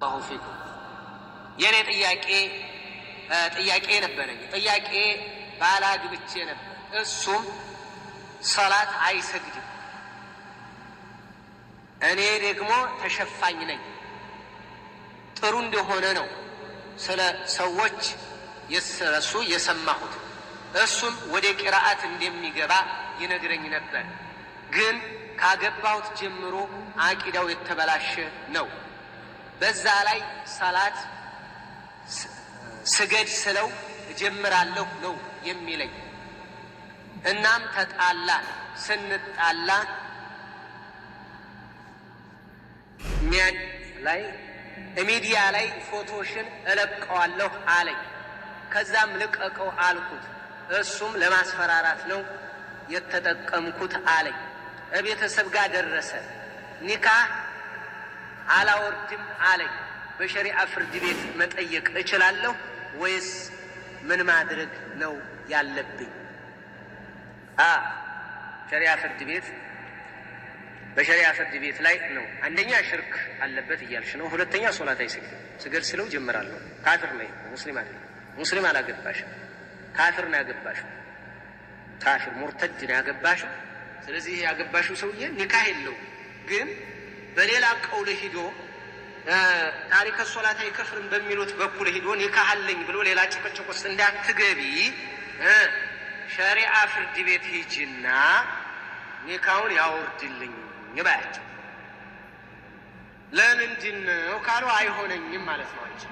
الله فيكم የኔ ጥያቄ ነበረኝ። ጥያቄ ባላግብቼ ነበር። እሱም ሰላት አይሰግድም። እኔ ደግሞ ተሸፋኝ ነኝ። ጥሩ እንደሆነ ነው ስለ ሰዎች የሰረሱ የሰማሁት። እሱም ወደ ቂራአት እንደሚገባ ይነግረኝ ነበር። ግን ካገባሁት ጀምሮ አቂዳው የተበላሸ ነው። በዛ ላይ ሰላት ስገድ ስለው እጀምራለሁ ነው የሚለኝ። እናም ተጣላ። ስንጣላ ሚዲያ ላይ ፎቶሽን እለቀዋለሁ አለኝ። ከዛም ልቀቀው አልኩት። እሱም ለማስፈራራት ነው የተጠቀምኩት አለኝ። ቤተሰብ ጋር ደረሰ። ኒካህ አላወርድም አለኝ። በሸሪዓ ፍርድ ቤት መጠየቅ እችላለሁ ወይስ ምን ማድረግ ነው ያለብኝ? ሸሪዓ ፍርድ ቤት በሸሪዓ ፍርድ ቤት ላይ ነው። አንደኛ ሽርክ አለበት እያልሽ ነው። ሁለተኛ ሶላት አይሰግድም። ስገድ ስለው ጀምራለሁ። ካፊር ነው። ሙስሊም አይደለም። ሙስሊም አላገባሽም። ካፊር ነው ያገባሽው። ካፊር ሙርተድ ነው ያገባሽው። ስለዚህ ያገባሽው ሰውዬ ኒካህ የለውም። ግን በሌላ ቀውል ሂዶ ታሪክ ሶላት አይከፍርም በሚሉት በኩል ሂዶ ኒካህ አለኝ ብሎ ሌላ ጭቅጭቅ ውስጥ እንዳትገቢ ሸሪዓ ፍርድ ቤት ሂጂና ኒካውን ያወርድልኝ ይባያቸው። ለምንድን ነው ካሉ አይሆነኝም ማለት ነው። አንቺ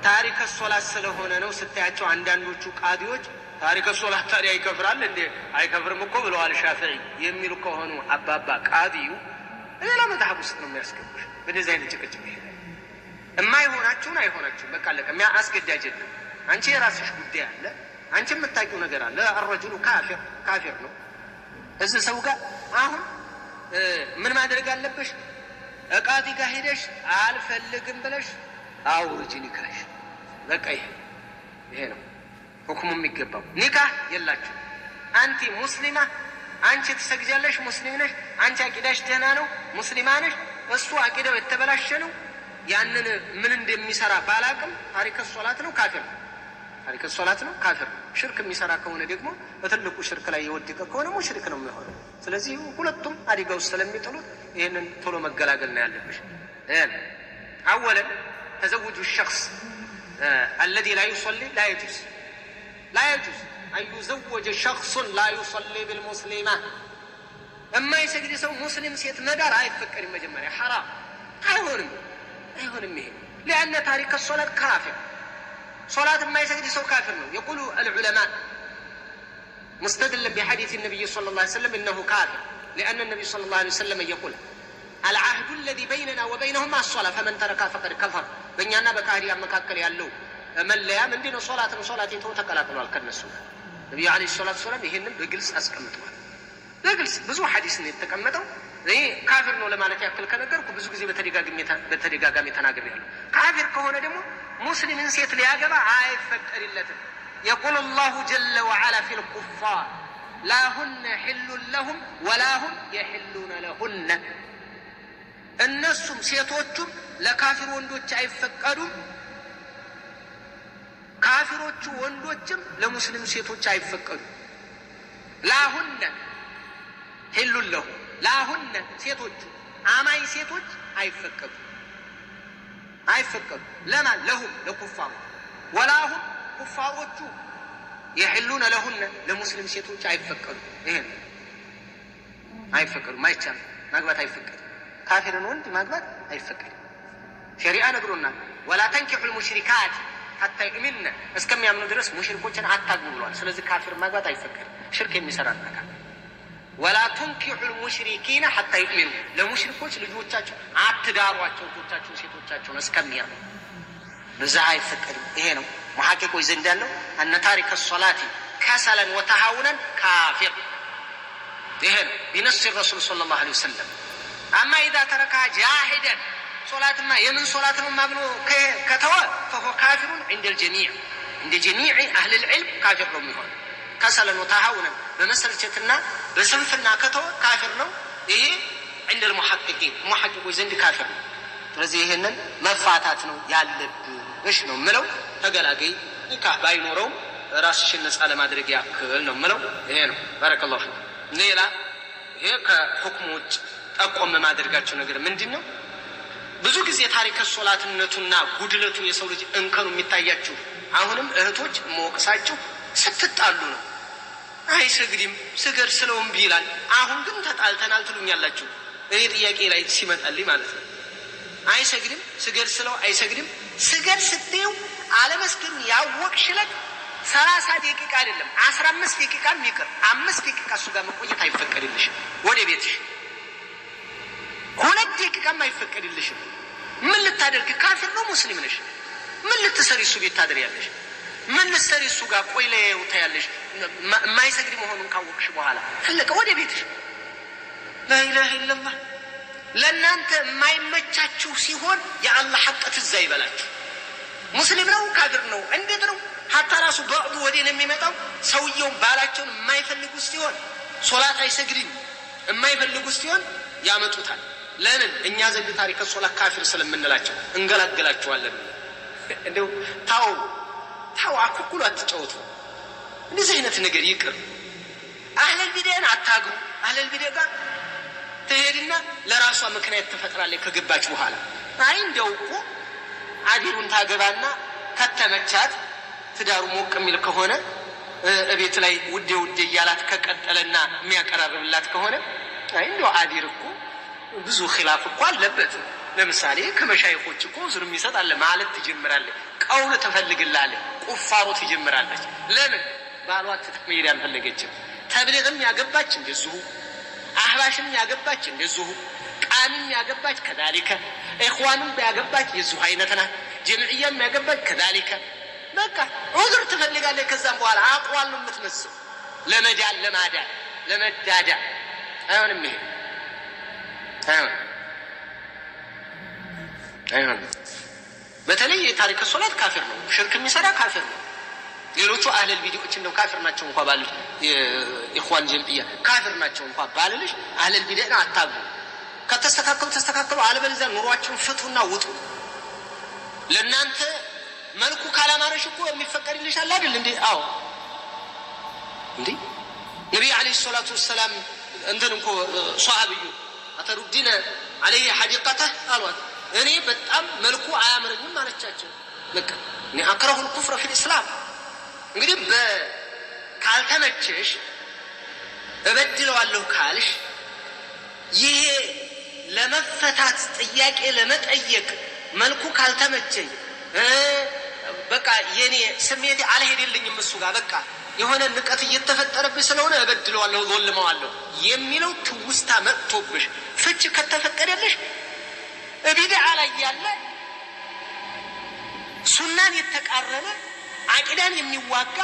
ታሪክ ሶላት ስለሆነ ነው ስታያቸው አንዳንዶቹ ቃዲዎች ታሪክ ሶላት ታዲያ ይከፍራል እንዴ? አይከፍርም እኮ ብለዋል ሻፊዒ የሚሉ ከሆኑ አባባ ቃዲዩ ሌላ መዝሀብ ውስጥ ነው የሚያስገቡሽ። በእንደዚህ አይነት ጭቅጭቅ ይሄዳል። የማይሆናችሁን አይሆናችሁም። በቃ አለቀ። አስገዳጅ የለም። አንቺ የራስሽ ጉዳይ አለ። አንቺ የምታውቂው ነገር አለ። አረጁሉ ካፊር ነው። እዚህ ሰው ጋር አሁን ምን ማድረግ አለብሽ? ቃዲ ጋር ሄደሽ አልፈልግም ብለሽ አውርጂ ኒካሽ። በቃ ይሄ ነው ሁክሙ የሚገባው። ኒካህ የላችሁ። አንቲ ሙስሊማ፣ አንቺ ትሰግጃለሽ፣ ሙስሊም ነሽ። አንቺ አቂዳሽ ደህና ነው፣ ሙስሊማ ነሽ። እሱ አቂዳው የተበላሸ ነው። ያንን ምን እንደሚሰራ ባላቅም ታሪክ ሶላት ነው፣ ካፊር ነው። ታሪክ ሶላት ነው፣ ካፊር ነው። ሽርክ የሚሰራ ከሆነ ደግሞ በትልቁ ሽርክ ላይ የወደቀ ከሆነ ሙሽሪክ ነው የሚሆነው። ስለዚህ ሁለቱም አደጋ ውስጥ ስለሚጥሉት ይህንን ቶሎ መገላገል ነው ያለብሽ። አወለን ተዘውጁ ሸክስ አለዚ ላ ዩሰሊ ላ የጁዝ አን ዩዘወጀ ሸክሱን ላ ዩሰሊ ብልሙስሊማ። የማይሰግድ ሰው ሙስሊም ሴት መዳር አይፈቀድም። መጀመሪያ ሐራም አይሆንም። ይሄ ሊአነ ታሪክ ሶላት ካፊር። ሶላት የማይሰግድ ሰው ካፊር ነው። የቁሉ አልዑለማ مستدلا بحديث النبي صلى الله عليه وسلم إنه كافر لأن النبي صلى الله عليه وسلم يقول العهد الذي بيننا وبينهم الصلاة فمن تركها فقد كفر. بيننا بكاريا مكاكل يالو من لا من دين صلاة تو تقلقل والكنس. النبي عليه الصلاة والسلام يهنم بجلس أسكمتوا بجلس بزو حديث يتكمتوا ካፊር ነው ለማለት ያክል ከነገርኩ ብዙ ጊዜ በተደጋጋሚ ተናግሬያለሁ። ካፊር ከሆነ ደግሞ ሙስሊምን ሴት ሊያገባ አይፈቀድለትም። يقول الله جل وعلا في الكفار لا هن حل لهم ولا هم يحلون لهن. እነሱም ሴቶቹም ለካፊር ወንዶች አይፈቀዱም፣ ካፊሮቹ ወንዶችም ለሙስሊም ሴቶች አይፈቀዱም። ላሁነ حل لهم ላሁነ ሴቶቹ አማኝ ሴቶች አይፈቀዱ ለማን ለሁም ለኩፋሩ ወላሁም ኩፋሮቹ የሕሉነ ለሁነ ለሙስሊም ሴቶች አይፈቀዱ። ይሄን አይፈቀዱም፣ አይቻልም፣ ማግባት አይፈቀድም። ካፊርን ወንድ ማግባት አይፈቀድም። ሸሪዓ ነግሮናል። ወላ ተንኪሑ ልሙሽሪካት ሐታ ዩእሚንነ፣ እስከሚያምኑ ድረስ ሙሽሪኮችን አታግቡ ብሏል። ስለዚህ ካፊር ማግባት አይፈቀድም። ሽርክ የሚሰራ ነገር ወላ ቱንኪሑ ልሙሽሪኪነ ሐታ ዩእሚኑ፣ ለሙሽሪኮች ልጆቻቸው አትዳሯቸው፣ ልጆቻቸው ሴቶቻቸውን እስከሚያምኑ በዛ አይፈቀድም። ይሄ ነው محققوا زندانو أن تارك الصلاة كسلا وتهاونا كافر. ذهن بنص الرسول صلى الله عليه وسلم. أما إذا تركها جاهدا صلاة ما يمن صلاة ما بنو كتوى فهو كافر عند الجميع، عند جميع أهل العلم كافر لهم. كسلا وتهاونا بمسألة بسنفنا كتوى كافر له. إيه عند المحققين محققوا زند كافر. ስለዚህ ይሄንን መፋታት ነው ያለብሽ ነው የምለው። ተገላገይ ኒካህ ባይኖረውም ራስሽን ነፃ ለማድረግ ያክል ነው የምለው። ይሄ ነው። ባረከላሁ ፊክ። ሌላ ይሄ ከሁክሙ ውጭ ጠቆም ማድረጋቸው ነገር ምንድን ነው? ብዙ ጊዜ ታሪከ ሶላትነቱና ጉድለቱ የሰው ልጅ እንከኑ የሚታያችሁ አሁንም እህቶች መወቅሳችሁ ስትጣሉ ነው። አይሰግድም ስገድ ስለው እምቢ ይላል። አሁን ግን ተጣልተናል ትሉኛላችሁ። እኔ ጥያቄ ላይ ሲመጣልኝ ማለት ነው። አይሰግድም ስገድ ስለው አይሰግድም። ስገድ ስትይው አለመስገዱን ያወቅሽለት 30 ደቂቃ አይደለም 15 ደቂቃ ይቅር 5 ደቂቃ እሱ ጋር መቆየት አይፈቀድልሽም። ወደ ቤትሽ 2 ደቂቃም አይፈቀድልሽም። ምን ልታደርግ? ካፊር ነው ሙስሊም ነሽ? ምን ልትሰሪ እሱ ቤት ታድሪያለሽ? ምን ልትሰሪ እሱ ጋር ቆይ ለየው ታያለሽ? የማይሰግድ መሆኑን ካወቅሽ በኋላ ፈለቀ ወደ ቤትሽ። ላኢላሃ ኢላላህ። ለእናንተ የማይመቻችሁ ሲሆን የአላህ ሐቅ ትዝ አይበላችሁ። ሙስሊም ነው ካፊር ነው እንዴት ነው? ሀታ ራሱ በዕዱ ወዴን የሚመጣው ሰውየውን ባላቸውን የማይፈልጉት ሲሆን ሶላት አይሰግድም የማይፈልጉት ሲሆን ያመጡታል። ለምን? እኛ ዘንድ ታሪከ ሶላት ካፊር ስለምንላቸው እንገላገላቸዋለን። እንደው ታው አኩኩሉ አትጫወቱ። እንደዚህ አይነት ነገር ይቅር። አህለል ቢድዓን አታግሩ። አህለል ቢድዓ ጋር ትሄድና ለራሷ ምክንያት ትፈጥራለች ከገባች በኋላ። አይ እንደው እኮ አዲሩን ታገባና ከተመቻት ትዳሩ ሞቅ የሚል ከሆነ እቤት ላይ ውዴ ውዴ እያላት ከቀጠለና የሚያቀራርብላት ከሆነ አይ እንደው አዲር እኮ ብዙ ኺላፍ እኮ አለበት። ለምሳሌ ከመሻይኾች እኮ ዝር የሚሰጣለ ማለት ትጀምራለች። ቀውል ትፈልግላለች። ቁፋሮ ትጀምራለች። ለምን? ባሏ ትጥመድ ያልፈለገችም። ተብሊግም ያገባች እንደዚሁ፣ አህባሽም ያገባች እንደዚሁ፣ ቃንም ያገባች ከዛሊከ፣ ኢኽዋንም ያገባች የዚሁ አይነት ናት። ጀምዕያም ያገባች ከዛሊከ። በቃ ዑዝር ትፈልጋለች። ከዛም በኋላ አቋል ነው የምትመስለው። ለመዳን ለመዳዳ አይሆንም። ይሄ አይሆንም። በተለይ የታሪክ ሶላት ካፊር ነው። ሽርክ የሚሰራ ካፊር ነው። ሌሎቹ አህለል ቢድዓዎች እንደው ካፊር ናቸው እንኳን ባልልሽ፣ የኢኽዋን ጀምዕያ ካፊር ናቸው እንኳን ባልልሽ፣ አህለል ቢድዓን አታግቡ። ከተስተካከሉ ተስተካከሉ፣ አለበለዚያ ኑሯችሁን ፍቱና ውጡ። ለእናንተ መልኩ ካላማረሽ እኮ የሚፈቀድልሻል አይደል እንዴ? አዎ እንዴ ነብዩ አለይሂ ሰላቱ ወሰላም እንትን እኮ ሷሃቢዩ አተሩዲነ አለይሂ ሐዲቀተ አሏት። እኔ በጣም መልኩ አያምረኝም አለቻቸው። በቃ እኔ አክረሁል ኩፍረ ፊል ኢስላም። እንግዲህ ካልተመቸሽ እበድለዋለሁ ካልሽ ይሄ ለመፈታት ጥያቄ ለመጠየቅ መልኩ ካልተመቸኝ በቃ የኔ ስሜቴ አልሄደልኝም እሱ ጋር በቃ የሆነ ንቀት እየተፈጠረብሽ ስለሆነ እበድለዋለሁ ወልመዋለሁ የሚለው ትውስታ መጥቶብሽ ፍች ከተፈቀደልሽ ቢድዓ ላይ ያለ ሱናን የተቃረነ አቂዳን የሚዋጋ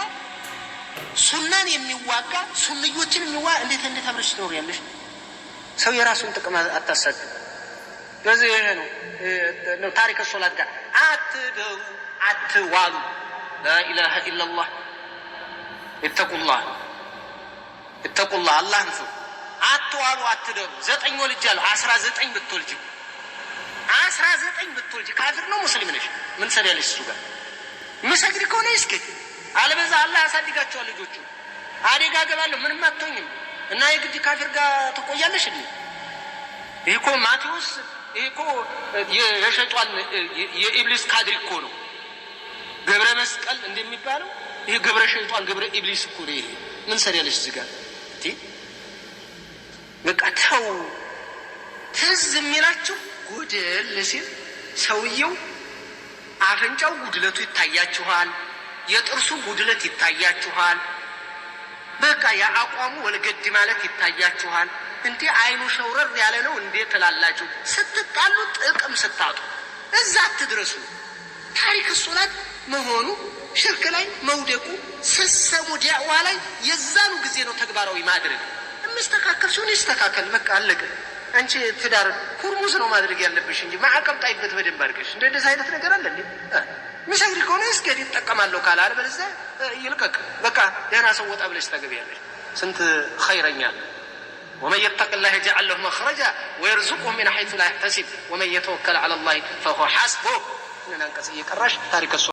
ሱናን የሚዋጋ ሱንዮችን የሚዋጋ እንዴት አብረሽ ትኖሪያለሽ? ሰው የራሱን ጥቅም አታሳድ። ስለዚህ ይሄ ነው ታሪክ ሶላት ጋር አትደሩ አትዋሉ። ላኢላሃ ኢላላህ ኢተቁላህ አላህን ፍሩ። አትዋሉ አትደሩ። 9 ወልጃለሁ 19 ብትወልጂ 19 ብትወልጂ ካፊር ነው ሙስሊም ነሽ? ምን ሰሪያለሽ? እሱ ጋር ምሰግድ ከሆነ ይስገድ፣ አለበዛ አላህ ያሳድጋቸዋል ልጆቹ። አደጋ ገባለሁ ምንም አትሆኝም እና የግድ ካፊር ጋር ትቆያለሽ እንዴ? ይሄ እኮ ማቴዎስ ይሄ እኮ የሸይጣን የኢብሊስ ካድሪ እኮ ነው። ገብረ መስቀል እንደሚባለው ይሄ ገብረ ሸይጣን ገብረ ኢብሊስ እኮ ነው። ይሄ ምን ሰሪያለሽ እዚህ ጋር እንዴ? በቃ ተው። ትዝ የሚላችሁ ጉድል ሲል ሰውየው አፍንጫው ጉድለቱ ይታያችኋል፣ የጥርሱ ጉድለት ይታያችኋል፣ በቃ የአቋሙ ወልገድ ማለት ይታያችኋል። እንዴ አይኑ ሸውረር ያለ ነው እንዴ ትላላችሁ? ስትጣሉ ጥቅም ስታጡ እዛ አትድረሱ። ታሪክ ሶላት መሆኑ ሽርክ ላይ መውደቁ ስሰሙ ዳዕዋ ላይ የዛኑ ጊዜ ነው ተግባራዊ ማድረግ። የሚስተካከል ሲሆን ይስተካከል፣ በቃ አለቀ። አንቺ ትዳር ኩርሙዝ ነው ማድረግ ያለብሽ እንጂ ማዕቀብ ጣይበት በደንብ አድርገሽ። እንደዚህ አይነት ነገር አለ እንዴ? ምሰግድ ከሆነ እስከዲ ይጠቀማለሁ ካለ። በለዚያ ይልቀቅ። በቃ ደህና ሰው ወጣ ብለሽ ታገቢያለሽ። ስንት ኸይረኛ ومن يتق الله يجعل له مخرجا ويرزقه من حيث لا يحتسب ومن يتوكل على الله فهو حسبه።